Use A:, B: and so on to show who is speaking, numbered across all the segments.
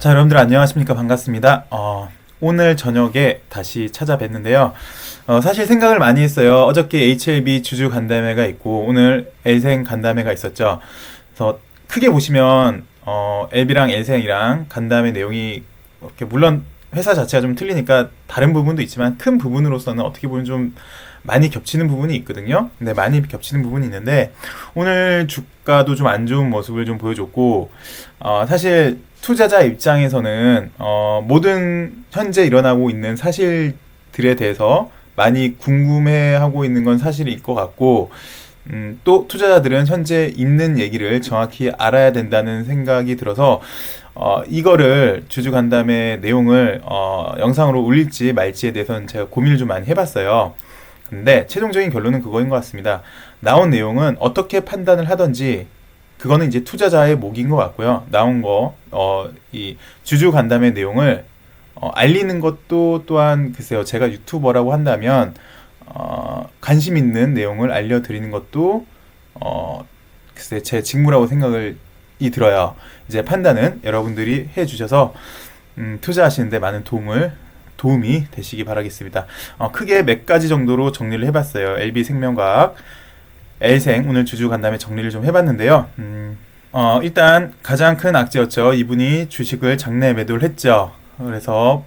A: 자, 여러분들 안녕하십니까? 반갑습니다. 오늘 저녁에 다시 찾아뵀는데요. 사실 생각을 많이 했어요. 어저께 HLB 주주 간담회가 있고 오늘 L생 간담회가 있었죠. 그래서 크게 보시면 LB랑 L생이랑 간담회 내용이 이렇게 물론 회사 자체가 좀 틀리니까 다른 부분도 있지만 큰 부분으로서는 어떻게 보면 좀 많이 겹치는 부분이 있거든요. 근데 많이 겹치는 부분이 있는데 오늘 주가도 좀 안 좋은 모습을 좀 보여줬고 사실 투자자 입장에서는 모든 현재 일어나고 있는 사실들에 대해서 많이 궁금해하고 있는 건 사실일 것 같고 또 투자자들은 현재 있는 얘기를 정확히 알아야 된다는 생각이 들어서 이거를 주주 간담회 내용을 영상으로 올릴지 말지에 대해서는 제가 고민을 좀 많이 해봤어요. 근데 최종적인 결론은 그거인 것 같습니다. 나온 내용은 어떻게 판단을 하든지 그거는 이제 투자자의 몫인 것 같고요. 나온 이 주주 간담회 내용을 알리는 것도 또한 글쎄요. 제가 유튜버라고 한다면 관심 있는 내용을 알려드리는 것도 글쎄 제 직무라고 생각이 들어요. 이제 판단은 여러분들이 해주셔서 투자하시는데 많은 도움이 되시기 바라겠습니다. 크게 몇 가지 정도로 정리를 해봤어요. LB생명과학, L생 오늘 주주 간담회 정리를 좀 해봤는데요. 일단 가장 큰 악재였죠. 이분이 주식을 장내 매도를 했죠. 그래서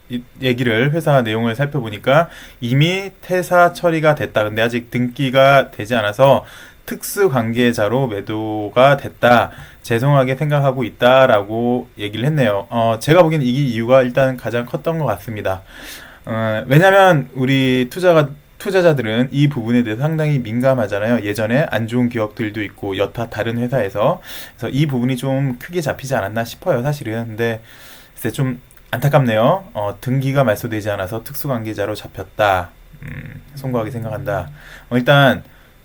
A: 이 얘기를 회사 내용을 살펴보니까 이미 퇴사 처리가 됐다. 근데 아직 등기가 되지 않아서 특수관계자로 매도가 됐다. 죄송하게 생각하고 있다라고 얘기를 했네요. 제가 보기엔 이 이유가 일단 가장 컸던 것 같습니다. 왜냐면 우리 투자자들은 이 부분에 대해서 상당히 민감하잖아요. 예전에 안 좋은 기억들도 있고 여타 다른 회사에서. 그래서 이 부분이 좀 크게 잡히지 않았나 싶어요, 사실은. 근데 글쎄 좀 안타깝네요. 등기가 말소되지 않아서 특수관계자로 잡혔다. 송구하게 생각한다. 일단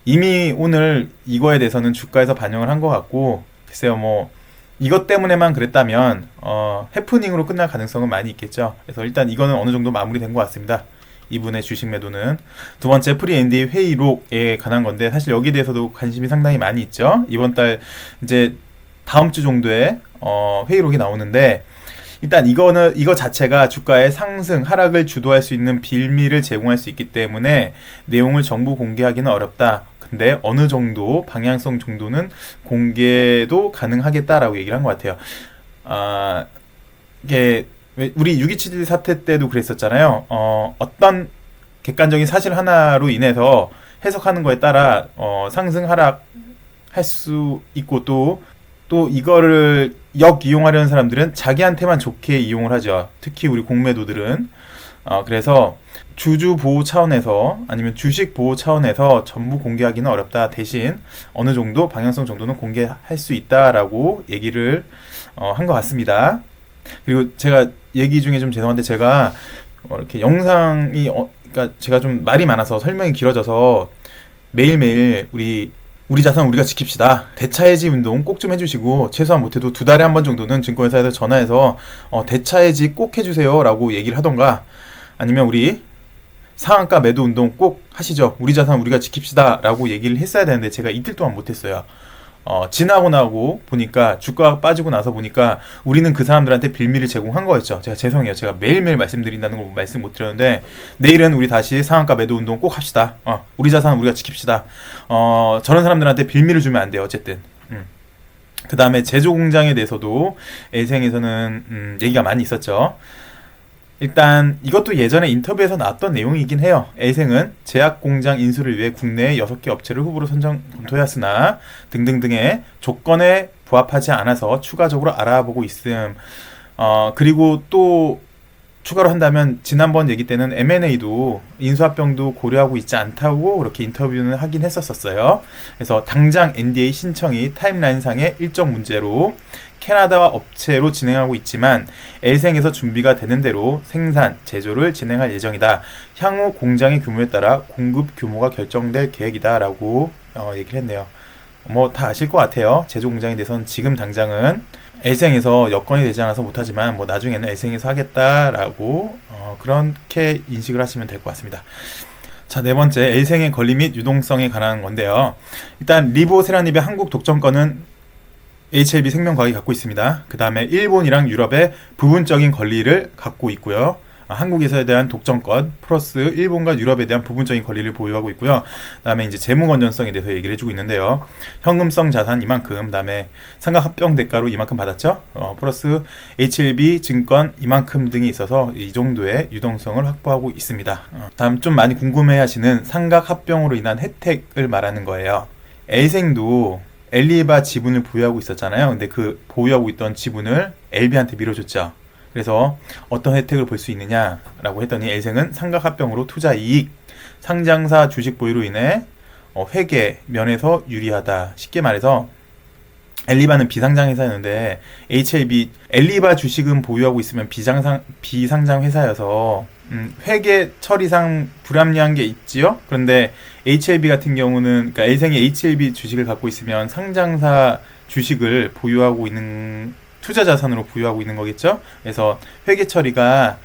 A: 이미 오늘 이거에 대해서는 주가에서 반영을 한 것 같고 글쎄요 뭐 이것 때문에만 그랬다면 해프닝으로 끝날 가능성은 많이 있겠죠. 그래서 일단 이거는 어느 정도 마무리된 것 같습니다. 이분의 주식 매도는. 두 번째 프리 NDA 회의록에 관한 건데 사실 여기에 대해서도 관심이 상당히 많이 있죠. 이번 달 이제 다음 주 정도에 회의록이 나오는데 일단 이거 자체가 주가의 상승, 하락을 주도할 수 있는 빌미를 제공할 수 있기 때문에 내용을 전부 공개하기는 어렵다. 근데 어느 정도 방향성 정도는 공개도 가능하겠다라고 얘기를 한 것 같아요. 이게 우리 6.27 사태 때도 그랬었잖아요. 어떤 객관적인 사실 하나로 인해서 해석하는 거에 따라 상승, 하락 할 수 있고 또 이거를 역이용하려는 사람들은 자기한테만 좋게 이용을 하죠. 특히 우리 공매도들은. 그래서 주주 보호 차원에서 아니면 주식 보호 차원에서 전부 공개하기는 어렵다. 대신 어느 정도 방향성 정도는 공개할 수 있다라고 얘기를 한 것 같습니다. 그리고 제가 얘기 중에 좀 죄송한데 제가 이렇게 영상이 그러니까 제가 좀 말이 많아서 설명이 길어져서 매일매일 우리 자산 우리가 지킵시다. 대차해지 운동 꼭 좀 해주시고 최소한 못해도 2달에 한 번 정도는 증권회사에서 전화해서 대차해지 꼭 해주세요 라고 얘기를 하던가 아니면 우리 상한가 매도 운동 꼭 하시죠. 우리 자산 우리가 지킵시다 라고 얘기를 했어야 되는데 제가 이틀 동안 못했어요. 지나고 나고 보니까 주가가 빠지고 나서 보니까 우리는 그 사람들한테 빌미를 제공한 거였죠. 제가 죄송해요. 제가 매일매일 말씀드린다는 걸 말씀 못 드렸는데 내일은 우리 다시 상한가 매도 운동 꼭 합시다. 우리 자산 우리가 지킵시다. 저런 사람들한테 빌미를 주면 안 돼요. 어쨌든. 그 다음에 제조 공장에 대해서도 L생에서는 얘기가 많이 있었죠. 일단 이것도 예전에 인터뷰에서 나왔던 내용이긴 해요. L생은 제약 공장 인수를 위해 국내에 6개 업체를 후보로 선정 검토하였으나 등등등의 조건에 부합하지 않아서 추가적으로 알아보고 있음. 그리고 또 추가로 한다면 지난번 얘기 때는 M&A도 인수합병도 고려하고 있지 않다고 그렇게 인터뷰는 하긴 했었어요. 그래서 당장 NDA 신청이 타임라인상의 일정 문제로 캐나다와 업체로 진행하고 있지만 L생에서 준비가 되는 대로 생산, 제조를 진행할 예정이다. 향후 공장의 규모에 따라 공급 규모가 결정될 계획이다 라고 얘기를 했네요. 뭐 다 아실 것 같아요. 제조 공장에 대해서는 지금 당장은 L생에서 여건이 되지 않아서 못하지만 뭐 나중에는 L생에서 하겠다라고 그렇게 인식을 하시면 될 것 같습니다. 자, 네 번째 L생의 권리 및 유동성에 관한 건데요. 일단 리보세라닙의 한국 독점권은 HLB 생명과학이 갖고 있습니다. 그 다음에 일본이랑 유럽의 부분적인 권리를 갖고 있고요. 한국에서에 대한 독점권 플러스 일본과 유럽에 대한 부분적인 권리를 보유하고 있고요. 그다음에 이제 재무 건전성에 대해서 얘기를 해주고 있는데요. 현금성 자산 이만큼, 그다음에 상각 합병 대가로 이만큼 받았죠. 플러스 HLB 증권 이만큼 등이 있어서 이 정도의 유동성을 확보하고 있습니다. 다음 좀 많이 궁금해하시는 상각 합병으로 인한 혜택을 말하는 거예요. 엘생도 엘리바 지분을 보유하고 있었잖아요. 근데 그 보유하고 있던 지분을 LB한테 밀어줬죠. 그래서 어떤 혜택을 볼 수 있느냐라고 했더니 엘생은 상각합병으로 투자 이익, 상장사 주식 보유로 인해 회계 면에서 유리하다. 쉽게 말해서 엘리바는 비상장 회사였는데 HLB 엘리바 주식은 보유하고 있으면 비상장 회사여서 회계 처리상 불합리한 게 있지요. 그런데 HLB 같은 경우는 그러니까 엘생이 HLB 주식을 갖고 있으면 상장사 주식을 보유하고 있는 투자 자산으로 부여하고 있는 거겠죠. 그래서 회계 처리가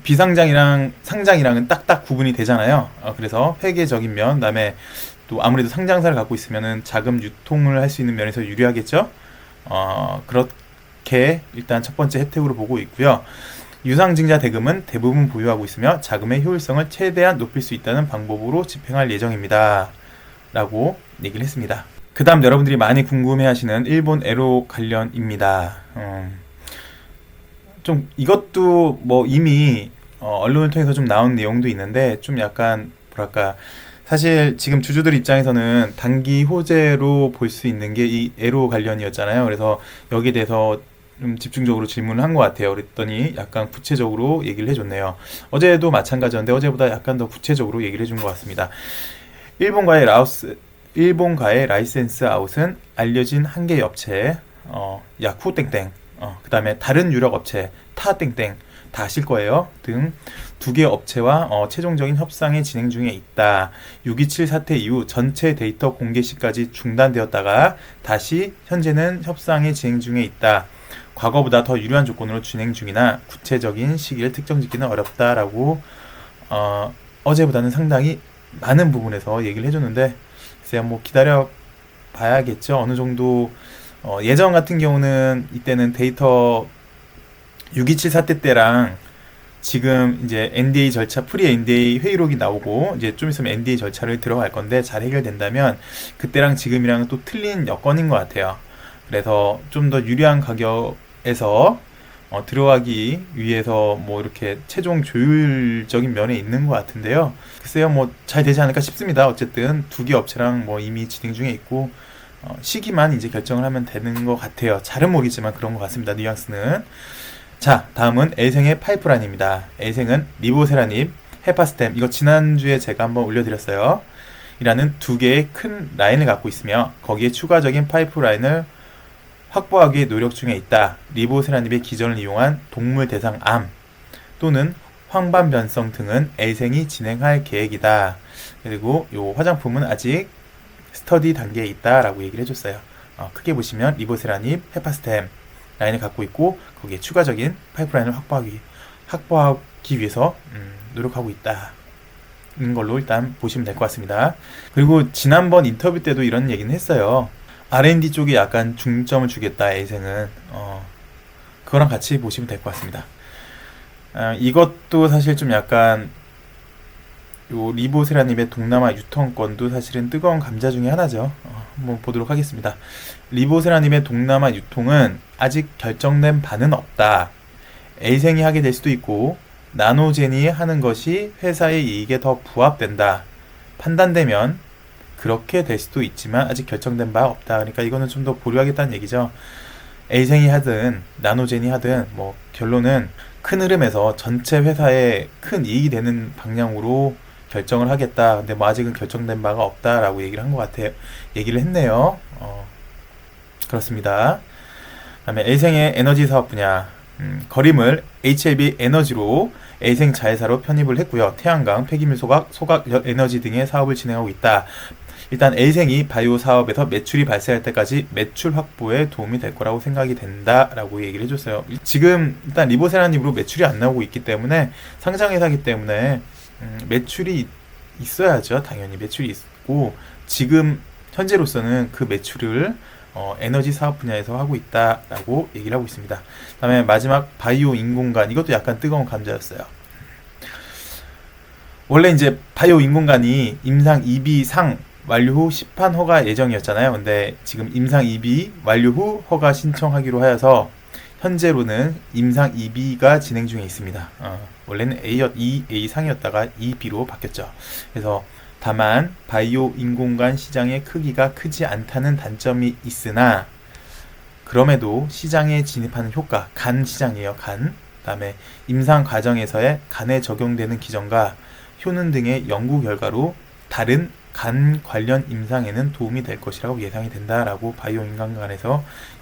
A: 비상장이랑 상장이랑은 딱딱 구분이 되잖아요. 그래서 회계적인 면, 그다음에 또 아무래도 상장사를 갖고 있으면은 자금 유통을 할 수 있는 면에서 유리하겠죠. 그렇게 일단 첫 번째 혜택으로 보고 있고요. 유상증자 대금은 대부분 보유하고 있으며 자금의 효율성을 최대한 높일 수 있다는 방법으로 집행할 예정입니다. 라고 얘기를 했습니다. 그 다음 여러분들이 많이 궁금해하시는 일본 에로 관련입니다. 좀 이것도 뭐 이미 언론을 통해서 좀 나온 내용도 있는데 좀 약간 뭐랄까 사실 지금 주주들 입장에서는 단기 호재로 볼 수 있는 게 이 에로 관련이었잖아요. 그래서 여기에 대해서 좀 집중적으로 질문을 한 것 같아요. 그랬더니 약간 구체적으로 얘기를 해줬네요. 어제도 마찬가지였는데 어제보다 약간 더 구체적으로 얘기를 해준 것 같습니다. 일본과의 라이센스 아웃은 알려진 한 개의 업체, 야쿠 땡땡, 그 다음에 다른 유럽 업체, 타 땡땡, 다 아실 거예요. 등 두 개 업체와 최종적인 협상이 진행 중에 있다. 6.27 사태 이후 전체 데이터 공개 시까지 중단되었다가 다시 현재는 협상이 진행 중에 있다. 과거보다 더 유리한 조건으로 진행 중이나 구체적인 시기를 특정짓기는 어렵다라고 어제보다는 상당히 많은 부분에서 얘기를 해줬는데 글쎄요, 뭐 기다려 봐야겠죠. 어느 정도 예전 같은 경우는 이때는 데이터 6.27 사태 때랑 지금 이제 NDA 절차, 프리 NDA 회의록이 나오고 이제 좀 있으면 NDA 절차를 들어갈 건데 잘 해결된다면 그때랑 지금이랑 또 틀린 여건인 것 같아요. 그래서 좀 더 유리한 가격에서 들어가기 위해서 뭐 이렇게 최종 조율적인 면에 있는 것 같은데요. 글쎄요, 뭐 잘 되지 않을까 싶습니다. 어쨌든 두 개 업체랑 뭐 이미 진행 중에 있고 시기만 이제 결정을 하면 되는 것 같아요. 잘은 모르겠지만 그런 것 같습니다. 뉘앙스는. 자, 다음은 엘생의 파이프라인입니다. 엘생은 리보세라닙, 헤파스템, 이거 지난주에 제가 한번 올려드렸어요. 이라는 두 개의 큰 라인을 갖고 있으며 거기에 추가적인 파이프라인을 확보하기 노력 중에 있다. 리보세라닙의 기전을 이용한 동물 대상 암 또는 황반 변성 등은 엘생이 진행할 계획이다. 그리고 이 화장품은 아직 스터디 단계에 있다라고 얘기를 해줬어요. 크게 보시면 리보세라닙, 헤파스템 라인을 갖고 있고 거기에 추가적인 파이프라인을 확보하기 위해서 노력하고 있다는 걸로 일단 보시면 될 것 같습니다. 그리고 지난번 인터뷰 때도 이런 얘기는 했어요. R&D 쪽에 약간 중점을 주겠다. 엘생은 그거랑 같이 보시면 될 것 같습니다. 이것도 사실 좀 약간 요 리보세라님의 동남아 유통권도 사실은 뜨거운 감자 중에 하나죠. 한번 보도록 하겠습니다. 리보세라님의 동남아 유통은 아직 결정된 바는 없다. 엘생이 하게 될 수도 있고 나노젠이 하는 것이 회사의 이익에 더 부합된다. 판단되면 그렇게 될 수도 있지만 아직 결정된 바 없다. 그러니까 이거는 좀 더 보류하겠다는 얘기죠. 엘생이 하든 나노젠이 하든 뭐 결론은 큰 흐름에서 전체 회사에 큰 이익이 되는 방향으로 결정을 하겠다. 근데 뭐 아직은 결정된 바가 없다라고 얘기를 한 것 같아요. 얘기를 했네요. 그렇습니다. 그다음에 엘생의 에너지 사업 분야 거림을 HLB 에너지로 엘생 자회사로 편입을 했고요. 태양광, 폐기물 소각, 에너지 등의 사업을 진행하고 있다. 일단 엘생이 바이오 사업에서 매출이 발생할 때까지 매출 확보에 도움이 될 거라고 생각이 된다라고 얘기를 해줬어요. 지금 일단 리보세라님으로 매출이 안 나오고 있기 때문에 상장회사이기 때문에 매출이 있어야죠. 당연히 매출이 있고 지금 현재로서는 그 매출을 에너지 사업 분야에서 하고 있다라고 얘기를 하고 있습니다. 그다음에 마지막 바이오 인공관, 이것도 약간 뜨거운 감자였어요. 원래 이제 바이오 인공관이 임상 2비 상 완료 후 시판 허가 예정이었잖아요. 근데 지금 임상 2비 완료 후 허가 신청하기로 하여서 현재로는 임상 2비가 진행 중에 있습니다. 원래는 A 상이었다가 2비로 바뀌었죠. 그래서 다만 바이오 인공관 시장의 크기가 크지 않다는 단점이 있으나, 그럼에도 시장에 진입하는 효과, 간 시장이에요. 간. 그다음에 임상 과정에서의 간에 적용되는 기전과 효능 등의 연구 결과로 다른 간 관련 임상에는 도움이 될 것이라고 예상이 된다라고 바이오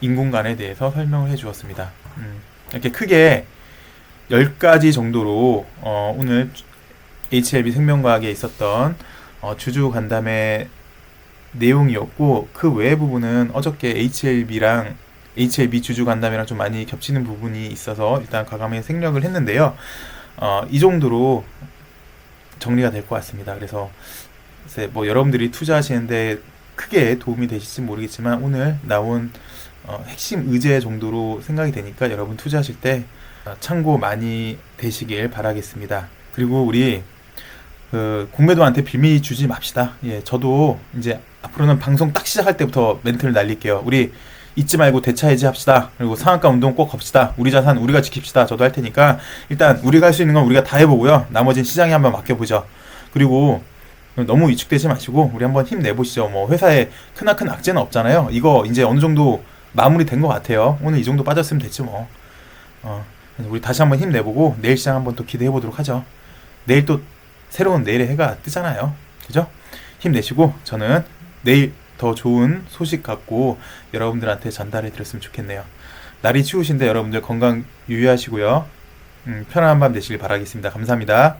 A: 인공관에 대해서 설명을 해 주었습니다. 이렇게 크게 10가지 정도로 오늘 HLB 생명과학에 있었던 주주 간담회 내용이었고, 그 외의 부분은 어저께 HLB 주주 간담회랑 좀 많이 겹치는 부분이 있어서 일단 과감하게 생략을 했는데요. 이 정도로 정리가 될 것 같습니다. 그래서 뭐 여러분들이 투자하시는데 크게 도움이 되실지 모르겠지만 오늘 나온 핵심 의제 정도로 생각이 되니까 여러분 투자하실 때 참고 많이 되시길 바라겠습니다. 그리고 우리 공매도한테 비밀 주지 맙시다. 예, 저도 이제 앞으로는 방송 딱 시작할 때부터 멘트를 날릴게요. 우리 잊지 말고 대차 해지합시다. 그리고 상한가 운동 꼭 합시다. 우리 자산 우리가 지킵시다. 저도 할 테니까 일단 우리가 할 수 있는 건 우리가 다 해보고요. 나머지는 시장에 한번 맡겨보죠. 그리고 너무 위축되지 마시고 우리 한번 힘내보시죠. 뭐 회사에 크나큰 악재는 없잖아요. 이거 이제 어느 정도 마무리된 것 같아요. 오늘 이 정도 빠졌으면 됐지 뭐. 우리 다시 한번 힘내보고 내일 시장 한번 또 기대해보도록 하죠. 내일 또 새로운 내일의 해가 뜨잖아요. 그죠? 힘내시고 저는 내일 더 좋은 소식 갖고 여러분들한테 전달해 드렸으면 좋겠네요. 날이 추우신데 여러분들 건강 유의하시고요. 편안한 밤 되시길 바라겠습니다. 감사합니다.